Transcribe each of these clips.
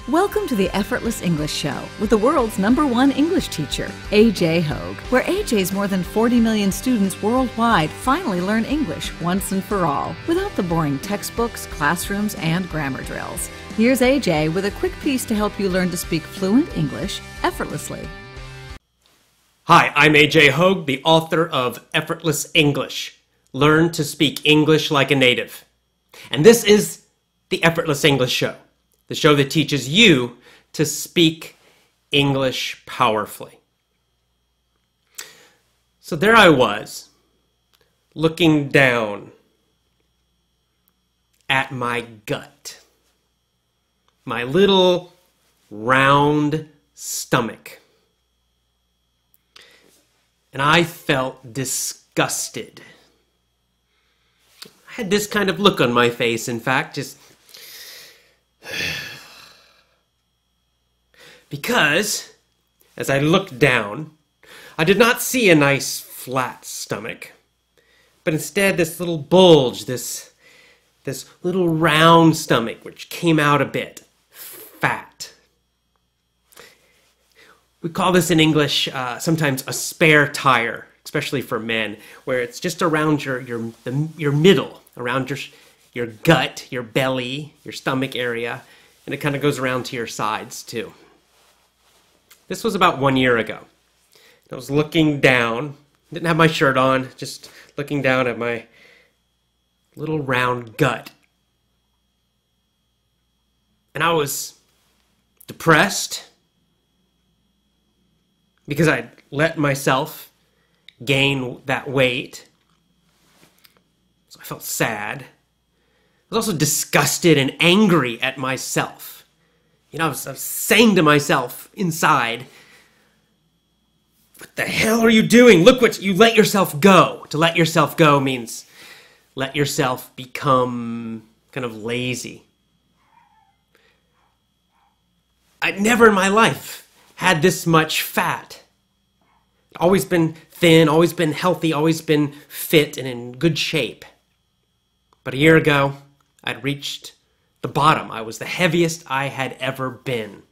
Welcome to the Effortless English Show with the world's #1 English teacher, AJ Hogue, where AJ's more than 40 million students worldwide finally learn English once and for all, without the boring textbooks, classrooms, and grammar drills. Here's AJ with a quick piece to help you learn to speak fluent English effortlessly. Hi, I'm AJ Hogue, the author of Effortless English. Learn to speak English like a native. And this is the Effortless English Show. The show that teaches you to speak English powerfully. So there I was, looking down at my gut, my little round stomach. And I felt disgusted. I had this kind of look on my face, in fact, just because, as I looked down, I did not see a nice flat stomach, but instead this little bulge, this little round stomach, which came out a bit, fat. We call this in English sometimes a spare tire, especially for men, where it's just around your middle, around your gut, your belly, your stomach area, and it kind of goes around to your sides too. This was about 1 year ago. I was looking down, didn't have my shirt on, just looking down at my little round gut. And I was depressed because I'd let myself gain that weight. So I felt sad. I was also disgusted and angry at myself. You know, I was saying to myself inside, what the hell are you doing? Look what you let yourself go. To let yourself go means let yourself become kind of lazy. I'd never in my life had this much fat. Always been thin, always been healthy, always been fit and in good shape. But a year ago, I'd reached the bottom. I was the heaviest I had ever been.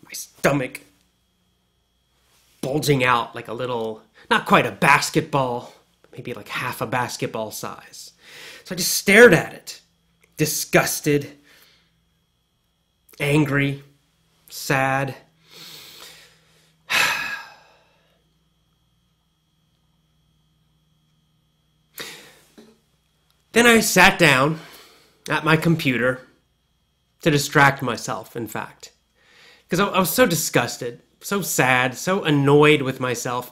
My stomach bulging out like a little, not quite a basketball, maybe like half a basketball size. So I just stared at it, disgusted, angry, sad. Then I sat down at my computer to distract myself, in fact. Because I was so disgusted, so sad, so annoyed with myself.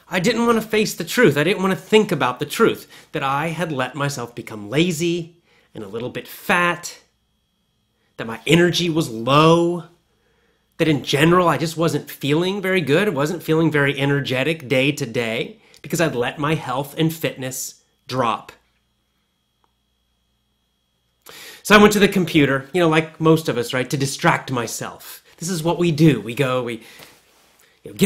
I didn't want to face the truth. I didn't want to think about the truth. That I had let myself become lazy and a little bit fat. That my energy was low. That in general I just wasn't feeling very good. I wasn't feeling very energetic day to day. Because I'd let my health and fitness drop. So I went to the computer, you know, like most of us, right, to distract myself. This is what we do. We get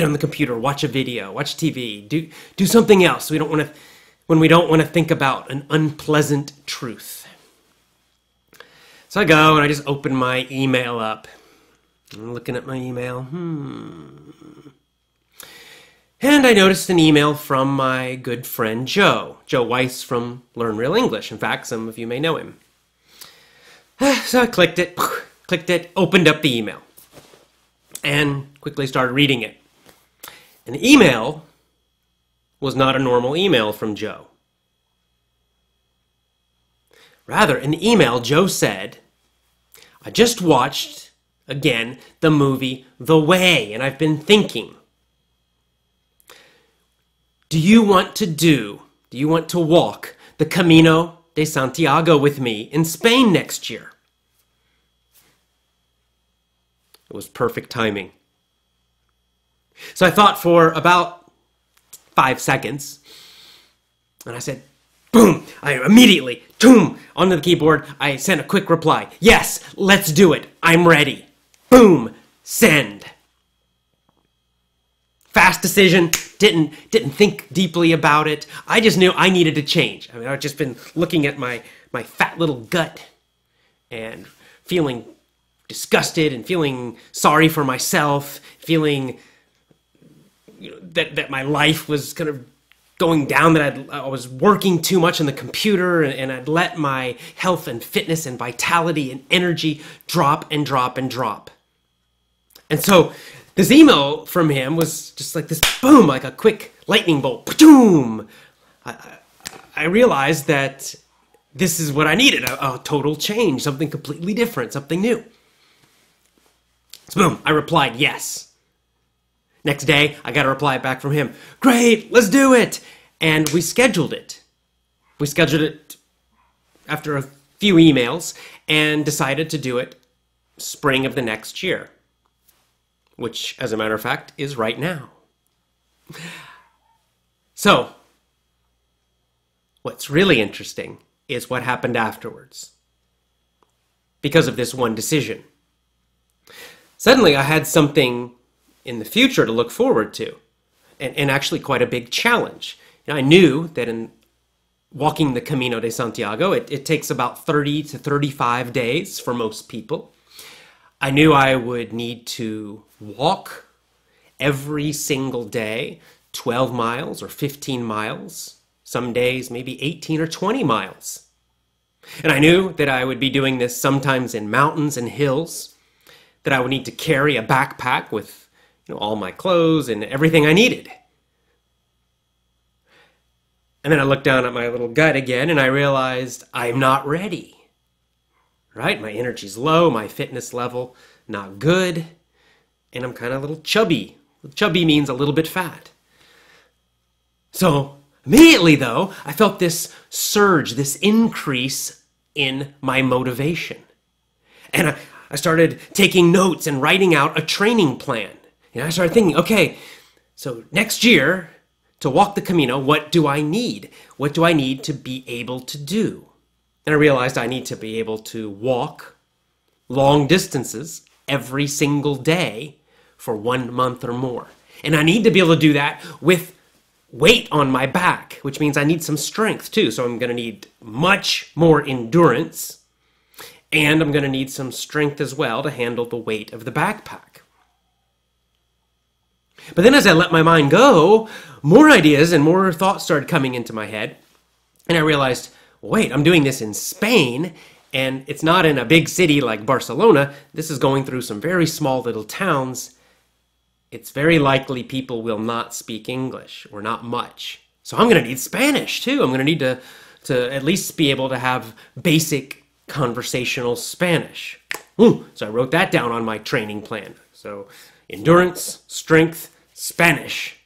on the computer, watch a video, watch TV, do something else. When we don't want to think about an unpleasant truth. So I go and I just open my email up. I'm looking at my email. And I noticed an email from my good friend Joe Weiss from Learn Real English. In fact, some of you may know him. So I clicked it, opened up the email, and quickly started reading it. And the email was not a normal email from Joe. Rather, in the email, Joe said, I just watched, again, the movie The Way, and I've been thinking, do you want to walk the Camino de Santiago with me in Spain next year? It was perfect timing. So I thought for about 5 seconds, and I said, boom! I immediately, boom, onto the keyboard, I sent a quick reply. Yes, let's do it. I'm ready. Boom, send. Fast decision, didn't think deeply about it. I just knew I needed to change. I mean, I'd just been looking at my fat little gut and feeling disgusted and feeling sorry for myself, feeling that my life was kind of going down, that I was working too much on the computer, and I'd let my health and fitness and vitality and energy drop and drop and drop. And so this email from him was just like this boom, like a quick lightning bolt. Boom! I realized that this is what I needed, a total change, something completely different, something new. So boom, I replied yes. Next day, I got a reply back from him. Great, let's do it. And we scheduled it. We scheduled it after a few emails and decided to do it spring of the next year, which, as a matter of fact, is right now. So, what's really interesting is what happened afterwards because of this one decision. Suddenly, I had something in the future to look forward to, and actually quite a big challenge. I knew that in walking the Camino de Santiago, it takes about 30 to 35 days for most people. I knew I would need to walk every single day, 12 miles or 15 miles, some days maybe 18 or 20 miles. And I knew that I would be doing this sometimes in mountains and hills, that I would need to carry a backpack with all my clothes and everything I needed. And then I looked down at my little gut again and I realized I'm not ready. Right? My energy's low, my fitness level not good, and I'm kind of a little chubby. Chubby means a little bit fat. So immediately though, I felt this surge, this increase in my motivation. And I started taking notes and writing out a training plan. And I started thinking, okay, so next year, to walk the Camino, what do I need? What do I need to be able to do? And I realized I need to be able to walk long distances every single day for 1 month or more. And I need to be able to do that with weight on my back, which means I need some strength too. So I'm going to need much more endurance, and I'm going to need some strength as well to handle the weight of the backpack. But then as I let my mind go, more ideas and more thoughts started coming into my head. And I realized, wait, I'm doing this in Spain, and it's not in a big city like Barcelona. This is going through some very small little towns. It's very likely people will not speak English, or not much. So I'm going to need Spanish too. I'm going to need to at least be able to have basic conversational Spanish. So I wrote that down on my training plan. So endurance, strength, Spanish.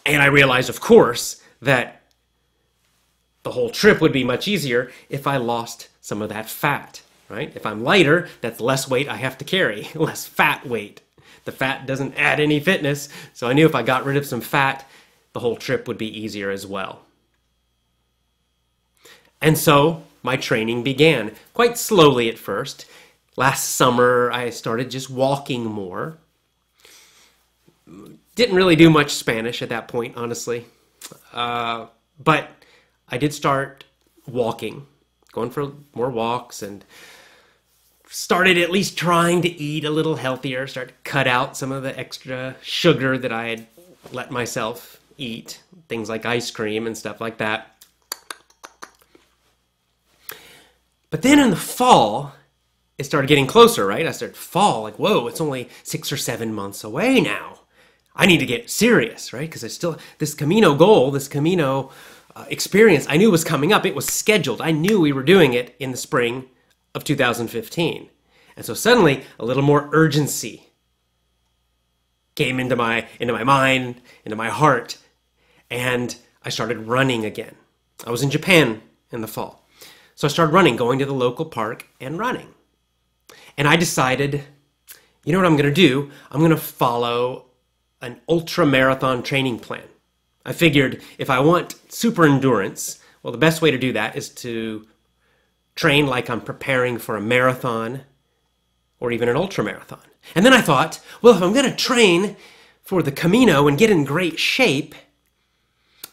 And I realized, of course, that the whole trip would be much easier if I lost some of that fat, right? If I'm lighter, that's less weight I have to carry, less fat weight. The fat doesn't add any fitness, so I knew if I got rid of some fat, the whole trip would be easier as well. And so my training began, quite slowly at first. Last summer, I started just walking more. Didn't really do much Spanish at that point, honestly. But I did start walking, going for more walks, and started at least trying to eat a little healthier, start to cut out some of the extra sugar that I had let myself eat, things like ice cream and stuff like that. But then in the fall, it started getting closer, right? I started to fall, like, whoa, it's only 6 or 7 months away now. I need to get serious, right? Because this Camino goal, this Camino experience, I knew was coming up. It was scheduled. I knew we were doing it in the spring of 2015. And so suddenly, a little more urgency came into my mind, into my heart, and I started running again. I was in Japan in the fall. So I started running, going to the local park and running. And I decided, you know what I'm going to do? I'm going to follow an ultra-marathon training plan. I figured if I want super endurance, well, the best way to do that is to train like I'm preparing for a marathon or even an ultra-marathon. And then I thought, well, if I'm going to train for the Camino and get in great shape,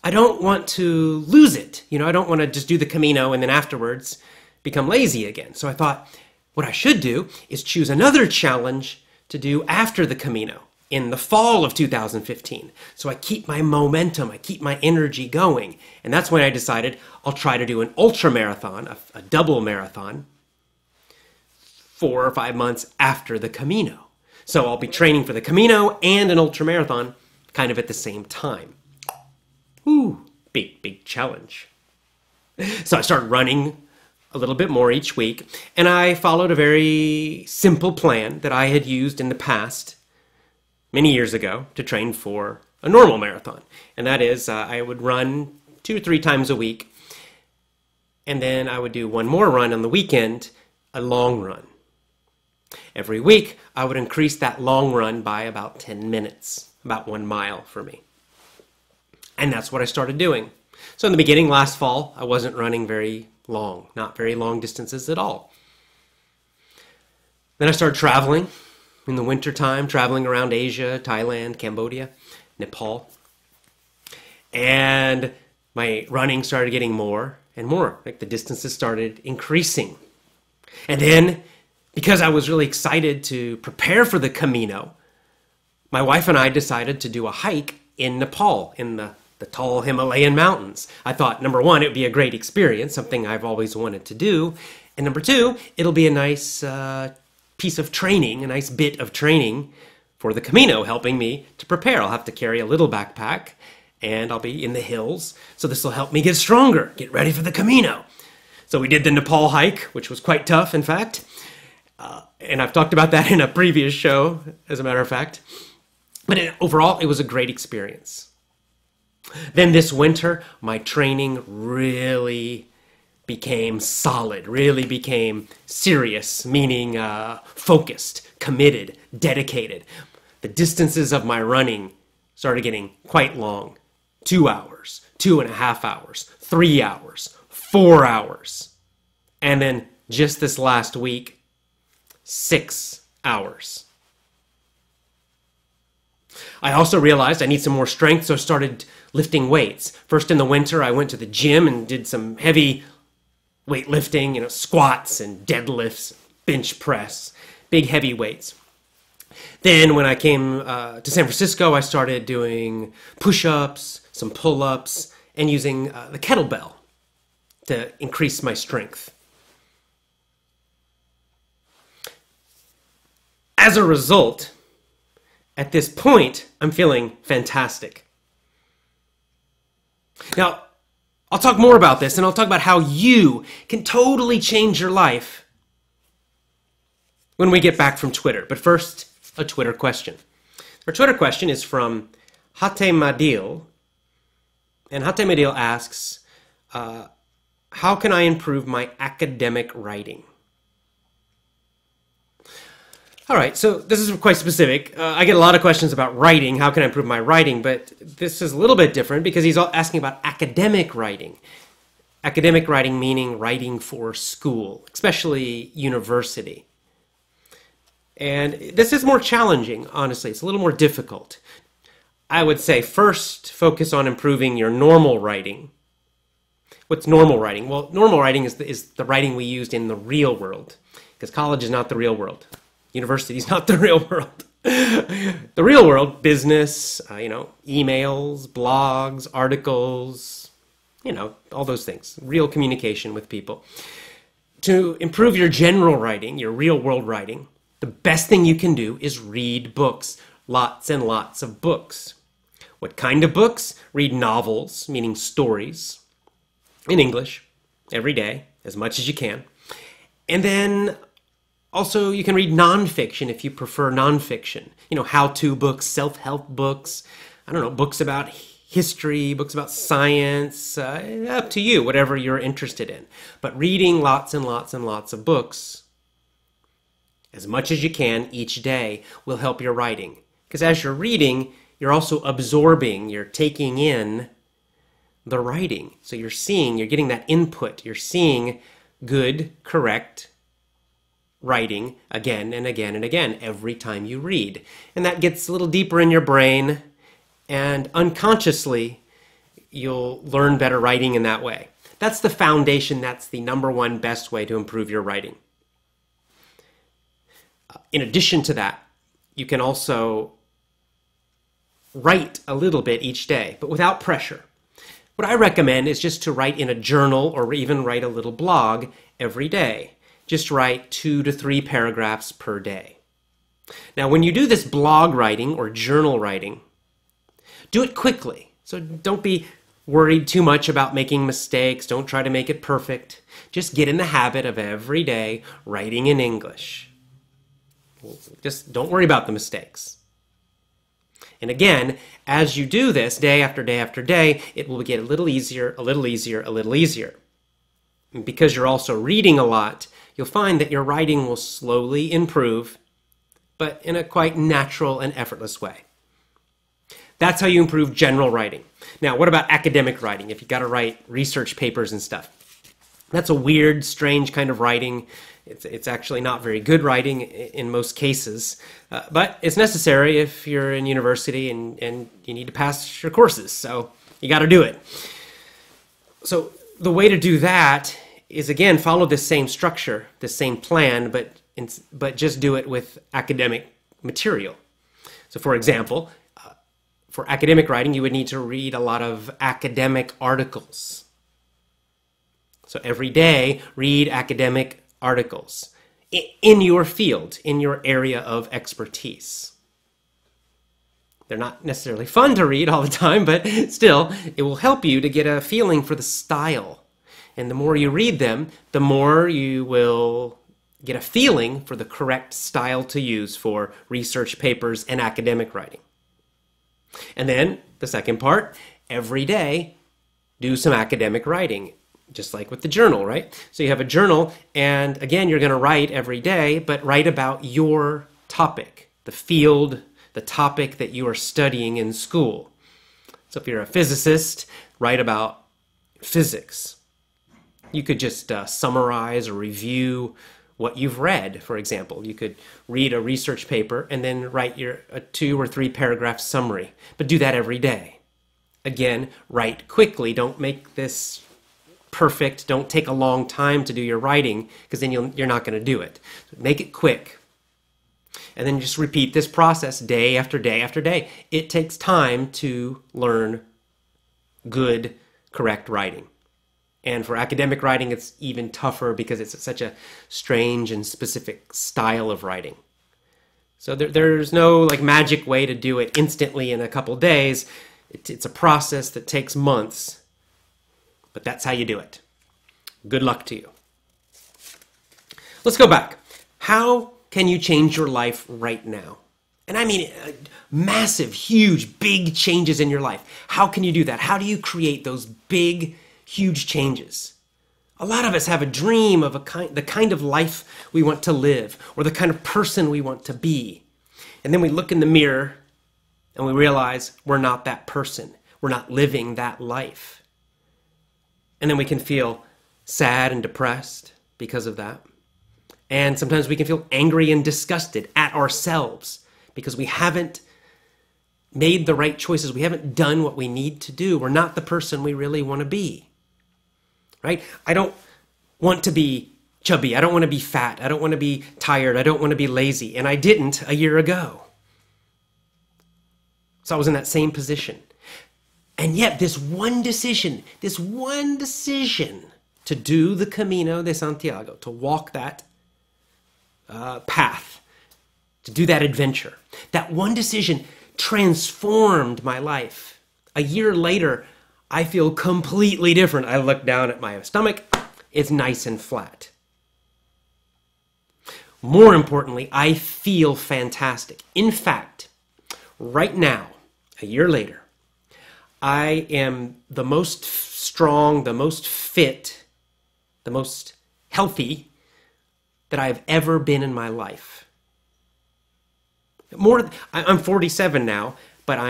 I don't want to lose it. I don't want to just do the Camino and then afterwards become lazy again. So I thought what I should do is choose another challenge to do after the Camino in the fall of 2015. So I keep my momentum, I keep my energy going. And that's when I decided I'll try to do an ultra marathon, a double marathon, 4 or 5 months after the Camino. So I'll be training for the Camino and an ultra marathon kind of at the same time. Ooh, big challenge. So I started running a little bit more each week, and I followed a very simple plan that I had used in the past, many years ago, to train for a normal marathon. And that is, I would run 2 or 3 times a week, and then I would do one more run on the weekend, a long run. Every week, I would increase that long run by about 10 minutes, about 1 mile for me. And that's what I started doing. So in the beginning, last fall, I wasn't running very long, not very long distances at all. Then I started traveling in the wintertime, traveling around Asia, Thailand, Cambodia, Nepal. And my running started getting more and more. Like the distances started increasing. And then, because I was really excited to prepare for the Camino, my wife and I decided to do a hike in Nepal, in the tall Himalayan mountains. I thought, number one, it would be a great experience, something I've always wanted to do. And number two, it'll be a nice piece of training, a nice bit of training for the Camino, helping me to prepare. I'll have to carry a little backpack, and I'll be in the hills. So this will help me get stronger, get ready for the Camino. So we did the Nepal hike, which was quite tough, in fact. And I've talked about that in a previous show, as a matter of fact. But overall, it was a great experience. Then this winter, my training really became solid, really became serious, meaning focused, committed, dedicated. The distances of my running started getting quite long. 2 hours, 2.5 hours, 3 hours, 4 hours. And then just this last week, 6 hours. I also realized I need some more strength, so I started lifting weights. First in the winter, I went to the gym and did some heavy weightlifting, squats and deadlifts, bench press, big heavy weights. Then when I came to San Francisco, I started doing push-ups, some pull-ups, and using the kettlebell to increase my strength. As a result, at this point, I'm feeling fantastic. Now, I'll talk more about this, and I'll talk about how you can totally change your life when we get back from Twitter. But first, a Twitter question. Our Twitter question is from Hate Madil, and Hate Madil asks, how can I improve my academic writing? All right, so this is quite specific. I get a lot of questions about writing. How can I improve my writing? But this is a little bit different because he's asking about academic writing. Academic writing meaning writing for school, especially university. And this is more challenging, honestly. It's a little more difficult. I would say first focus on improving your normal writing. What's normal writing? Well, normal writing is the writing we used in the real world, because college is not the real world. University is not the real world. The real world, business, emails, blogs, articles, all those things. Real communication with people. To improve your general writing, your real world writing, the best thing you can do is read books. Lots and lots of books. What kind of books? Read novels, meaning stories, in English, every day, as much as you can. And then also, you can read nonfiction if you prefer nonfiction. How-to books, self-help books, books about history, books about science, up to you, whatever you're interested in. But reading lots and lots and lots of books, as much as you can each day, will help your writing. Because as you're reading, you're also absorbing, you're taking in the writing. So you're getting that input, you're seeing good, correct writing again and again and again every time you read. And that gets a little deeper in your brain and unconsciously you'll learn better writing in that way. That's the foundation. That's the number one best way to improve your writing. In addition to that, you can also write a little bit each day, but without pressure. What I recommend is just to write in a journal or even write a little blog every day. Just write 2 to 3 paragraphs per day. Now, when you do this blog writing or journal writing, do it quickly. So don't be worried too much about making mistakes. Don't try to make it perfect. Just get in the habit of every day writing in English. Just don't worry about the mistakes. And again, as you do this day after day after day, it will get a little easier, a little easier, a little easier. And because you're also reading a lot, you'll find that your writing will slowly improve, but in a quite natural and effortless way. That's how you improve general writing. Now, what about academic writing? If you've got to write research papers and stuff. That's a weird, strange kind of writing. It's actually not very good writing in most cases, but it's necessary if you're in university and you need to pass your courses, so you got to do it. So the way to do that is, again, follow this same structure, this same plan, but just do it with academic material. So for example, for academic writing, you would need to read a lot of academic articles. So every day, read academic articles in your field, in your area of expertise. They're not necessarily fun to read all the time, but still, it will help you to get a feeling for the style. And the more you read them, the more you will get a feeling for the correct style to use for research papers and academic writing. And then, the second part, every day, do some academic writing. Just like with the journal, right? So you have a journal, and again, you're going to write every day, but write about your topic, the field, the topic that you are studying in school. So if you're a physicist, write about physics. You could just summarize or review what you've read, for example. You could read a research paper and then write a 2 or 3 paragraph summary, but do that every day. Again, write quickly. Don't make this perfect. Don't take a long time to do your writing, because then you're not going to do it. So make it quick. And then just repeat this process day after day after day. It takes time to learn good, correct writing. And for academic writing, it's even tougher because it's such a strange and specific style of writing. So there's no magic way to do it instantly in a couple days. It's a process that takes months. But that's how you do it. Good luck to you. Let's go back. How can you change your life right now? And I mean massive, huge, big changes in your life. How can you do that? How do you create those big, huge changes? A lot of us have a dream of the kind of life we want to live, or the kind of person we want to be. And then we look in the mirror and we realize we're not that person. We're not living that life. And then we can feel sad and depressed because of that. And sometimes we can feel angry and disgusted at ourselves because we haven't made the right choices. We haven't done what we need to do. We're not the person we really want to be. Right? I don't want to be chubby. I don't want to be fat. I don't want to be tired. I don't want to be lazy. And I didn't a year ago. So I was in that same position. And yet this one decision to do the Camino de Santiago, to walk that path, to do that adventure, that one decision transformed my life. A year later, I feel completely different. I look down at my stomach, it's nice and flat. More importantly, I feel fantastic. In fact, right now, a year later, I am the most strong, the most fit, the most healthy that I've ever been in my life. I'm 47 now, but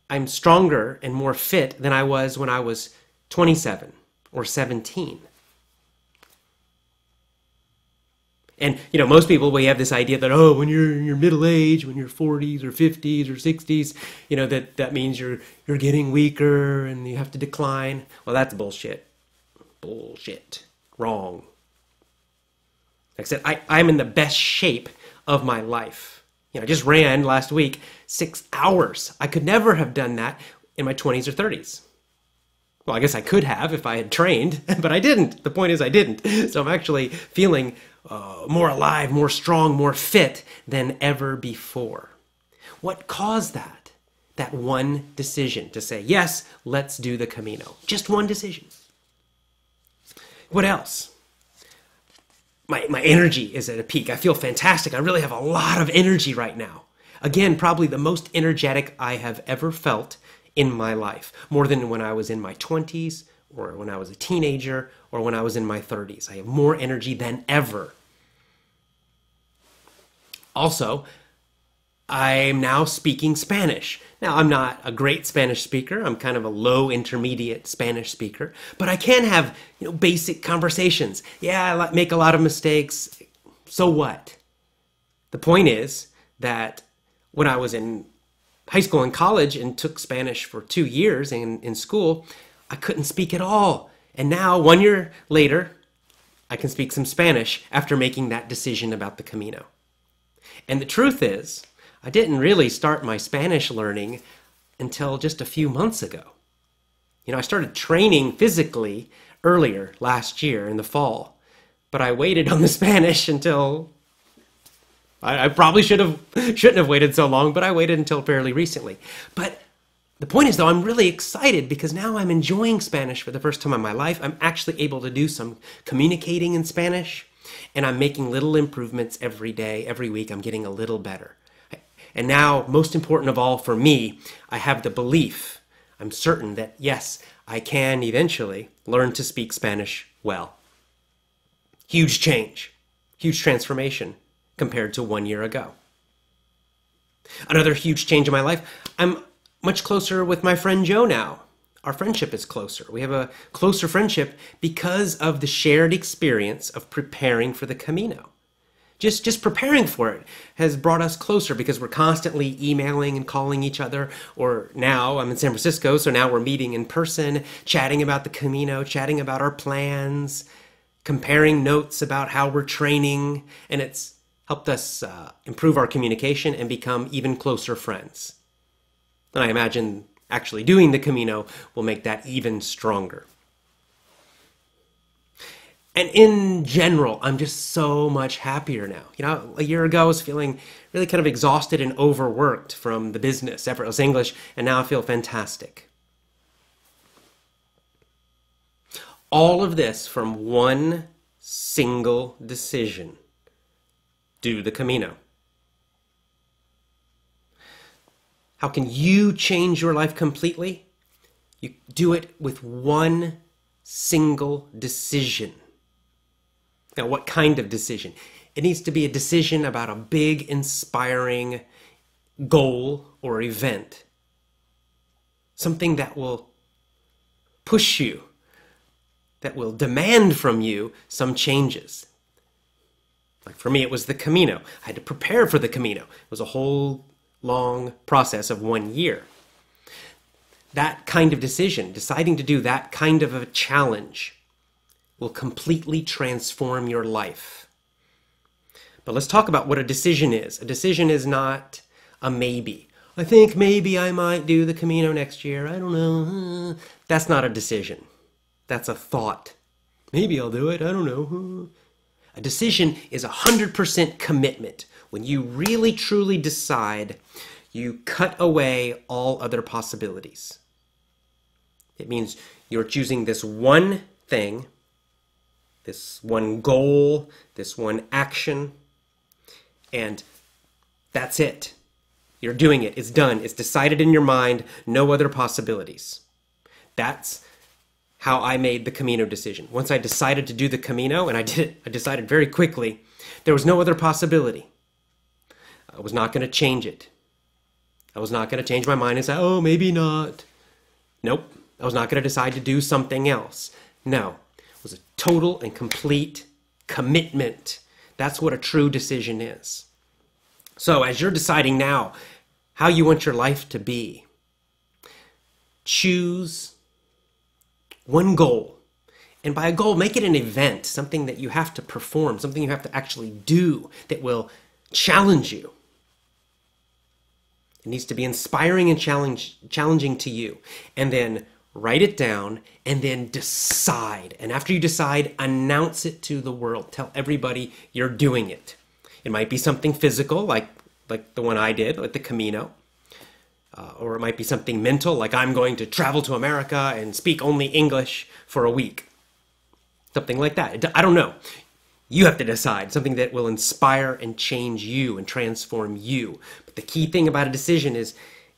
I'm stronger and more fit than I was when I was 27 or 17. And, most people, we have this idea that, oh, when you're in your middle age, when you're 40s or 50s or 60s, that means you're getting weaker and you have to decline. Well, that's bullshit. Bullshit. Wrong. Like I said, I'm in the best shape of my life. I just ran last week 6 hours. I could never have done that in my 20s or 30s. Well, I guess I could have if I had trained, but I didn't. The point is I didn't. So I'm actually feeling more alive, more strong, more fit than ever before. What caused that? That one decision to say, yes, let's do the Camino. Just one decision. What else? My energy is at a peak. I feel fantastic. I really have a lot of energy right now. Again, probably the most energetic I have ever felt in my life. More than when I was in my 20s, or when I was a teenager, or when I was in my 30s. I have more energy than ever. Also, I'm now speaking Spanish. Now, I'm not a great Spanish speaker. I'm kind of a low intermediate Spanish speaker. But I can have, basic conversations. Yeah, I make a lot of mistakes. So what? The point is that when I was in high school and college and took Spanish for 2 years in school, I couldn't speak at all. And now, 1 year later, I can speak some Spanish after making that decision about the Camino. And the truth is, I didn't really start my Spanish learning until just a few months ago. I started training physically earlier last year in the fall, but I waited on the Spanish until I probably shouldn't have waited so long, but I waited until fairly recently. But the point is, though, I'm really excited because now I'm enjoying Spanish for the first time in my life. I'm actually able to do some communicating in Spanish, and I'm making little improvements every day, every week. I'm getting a little better. And now, most important of all for me, I have the belief, I'm certain that, yes, I can eventually learn to speak Spanish well. Huge change, huge transformation compared to 1 year ago. Another huge change in my life, I'm much closer with my friend Joe now. Our friendship is closer. We have a closer friendship because of the shared experience of preparing for the Camino. Just preparing for it has brought us closer because we're constantly emailing and calling each other. Or now, I'm in San Francisco, so now we're meeting in person, chatting about the Camino, chatting about our plans, comparing notes about how we're training, and it's helped us improve our communication and become even closer friends. And I imagine actually doing the Camino will make that even stronger. And in general, I'm just so much happier now. A year ago I was feeling really kind of exhausted and overworked from the business, Effortless English, and now I feel fantastic. All of this from one single decision. Do the Camino. How can you change your life completely? You do it with one single decision. Now, what kind of decision? It needs to be a decision about a big, inspiring goal or event. Something that will push you, that will demand from you some changes. Like for me, it was the Camino. I had to prepare for the Camino. It was a whole long process of 1 year. That kind of decision, deciding to do that kind of a challenge, will completely transform your life. But let's talk about what a decision is. A decision is not a maybe. I think maybe I might do the Camino next year. I don't know. That's not a decision. That's a thought. Maybe I'll do it. I don't know. A decision is 100% commitment. When you really truly decide, you cut away all other possibilities. It means you're choosing this one thing, this one goal, this one action, and that's it. You're doing it. It's done. It's decided in your mind. No other possibilities. That's how I made the Camino decision. Once I decided to do the Camino, and I did it, I decided very quickly, there was no other possibility. I was not going to change it. I was not going to change my mind and say, oh, maybe not. Nope. I was not going to decide to do something else. No. It was a total and complete commitment That's what a true decision is. So as you're deciding now how you want your life to be, choose one goal. And by a goal, make it an event, something that you have to perform, something you have to actually do that will challenge you. It needs to be inspiring and challenging to you. And then write it down and then decide. And after you decide, announce it to the world. Tell everybody you're doing it. It might be something physical, like the one I did, like the Camino. Or it might be something mental, like I'm going to travel to America and speak only English for a week. Something like that. I don't know. You have to decide. Something that will inspire and change you and transform you. But the key thing about a decision is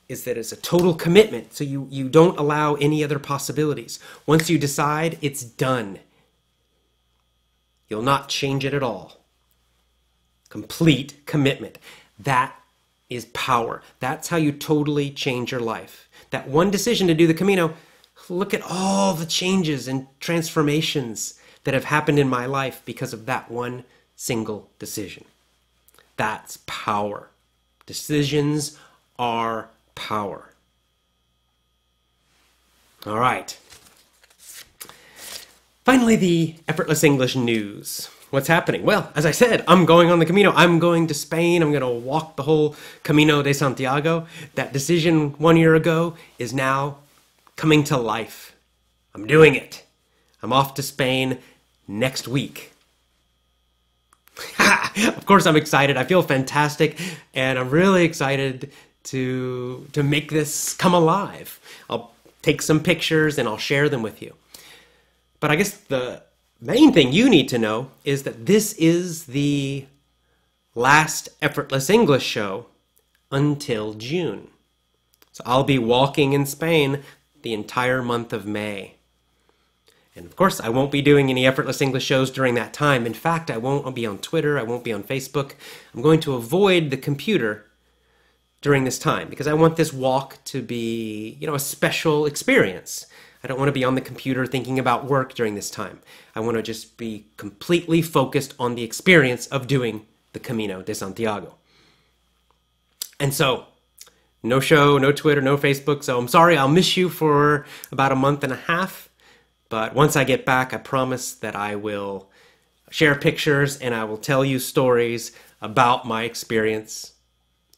that it's a total commitment. So you don't allow any other possibilities. Once you decide, it's done. You'll not change it at all. Complete commitment. That is power. That's how you totally change your life. That one decision to do the Camino, look at all the changes and transformations that have happened in my life because of that one single decision. That's power. Decisions are power. All right. Finally, the Effortless English news. What's happening? Well, as I said, I'm going on the Camino. I'm going to Spain. I'm going to walk the whole Camino de Santiago. That decision 1 year ago is now coming to life. I'm doing it. I'm off to Spain next week. Of course, I'm excited. I feel fantastic, and I'm really excited to make this come alive. I'll take some pictures and I'll share them with you. But I guess the main thing you need to know is that this is the last Effortless English show until June. So I'll be walking in Spain the entire month of May. And of course, I won't be doing any Effortless English shows during that time. In fact, I won't be on Twitter. I won't be on Facebook. I'm going to avoid the computer during this time because I want this walk to be, a special experience. I don't want to be on the computer thinking about work during this time. I want to just be completely focused on the experience of doing the Camino de Santiago. And so, no show, no Twitter, no Facebook. So I'm sorry, I'll miss you for about a month and a half. But once I get back, I promise that I will share pictures and I will tell you stories about my experience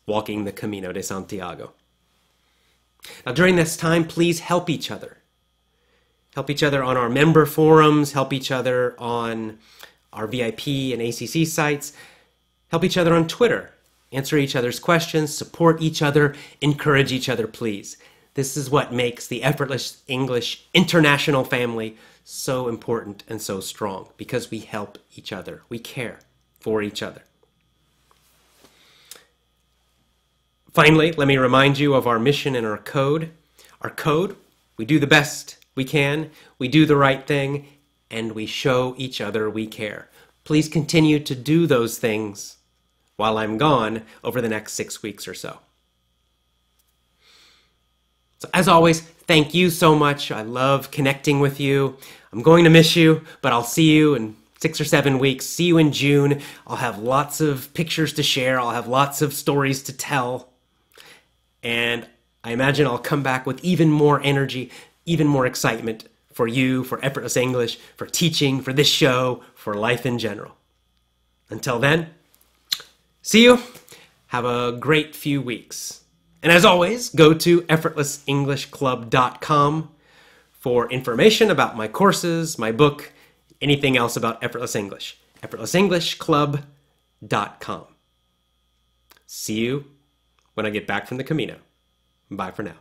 walking the Camino de Santiago. Now, during this time, please help each other. Help each other on our member forums, help each other on our VIP and ACC sites, help each other on Twitter, answer each other's questions, support each other, encourage each other, please. This is what makes the Effortless English international family so important and so strong, because we help each other. We care for each other. Finally, let me remind you of our mission and our code. Our code: we do the best we can, we do the right thing, and we show each other we care. Please continue to do those things while I'm gone over the next 6 weeks or so. So as always, thank you so much. I love connecting with you. I'm going to miss you, but I'll see you in 6 or 7 weeks. See you in June. I'll have lots of pictures to share. I'll have lots of stories to tell. And I imagine I'll come back with even more energy, even more excitement for you, for Effortless English, for teaching, for this show, for life in general. Until then, see you. Have a great few weeks. And as always, go to effortlessenglishclub.com for information about my courses, my book, anything else about Effortless English. effortlessenglishclub.com. See you when I get back from the Camino. Bye for now.